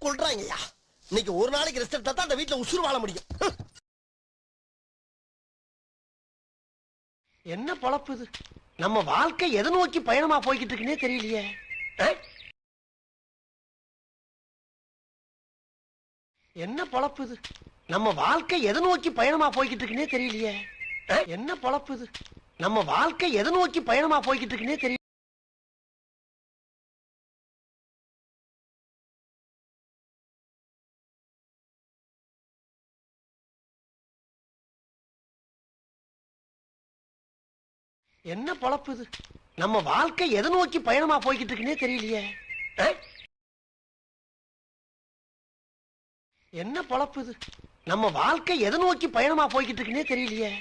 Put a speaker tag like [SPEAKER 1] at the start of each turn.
[SPEAKER 1] கொள்றாங்கய்யா. இன்னைக்கு ஒரு நாளைக்கு ரெஸ்ட் எடுத்தா தான் அந்த வீட்டுல உசுறு வாழ முடியும். என்ன பொழப்பு இது? நம்ம வாழ்க்கை எதை நோக்கி பயணமா போய்கிட்டு இருக்குன்னே தெரியலையே. என்ன பொழப்பு இது? நம்ம வாழ்க்கை எதை நோக்கி பயணமா போய்கிட்டு இருக்குன்னே தெரியலையே. என்ன பொழப்பு இது? நம்ம வாழ்க்கை எதை நோக்கி பயணமா போய்கிட்டு இருக்குன்னே தெரியல. என்ன பொழப்பு இது? நம்ம வாழ்க்கை எதை நோக்கி பயணமா போய்கிட்டு இருக்குன்னே தெரியலையே. என்ன பொழப்பு இது? நம்ம வாழ்க்கை எதை நோக்கி பயணமா போய்கிட்டு இருக்குன்னே தெரியலையே.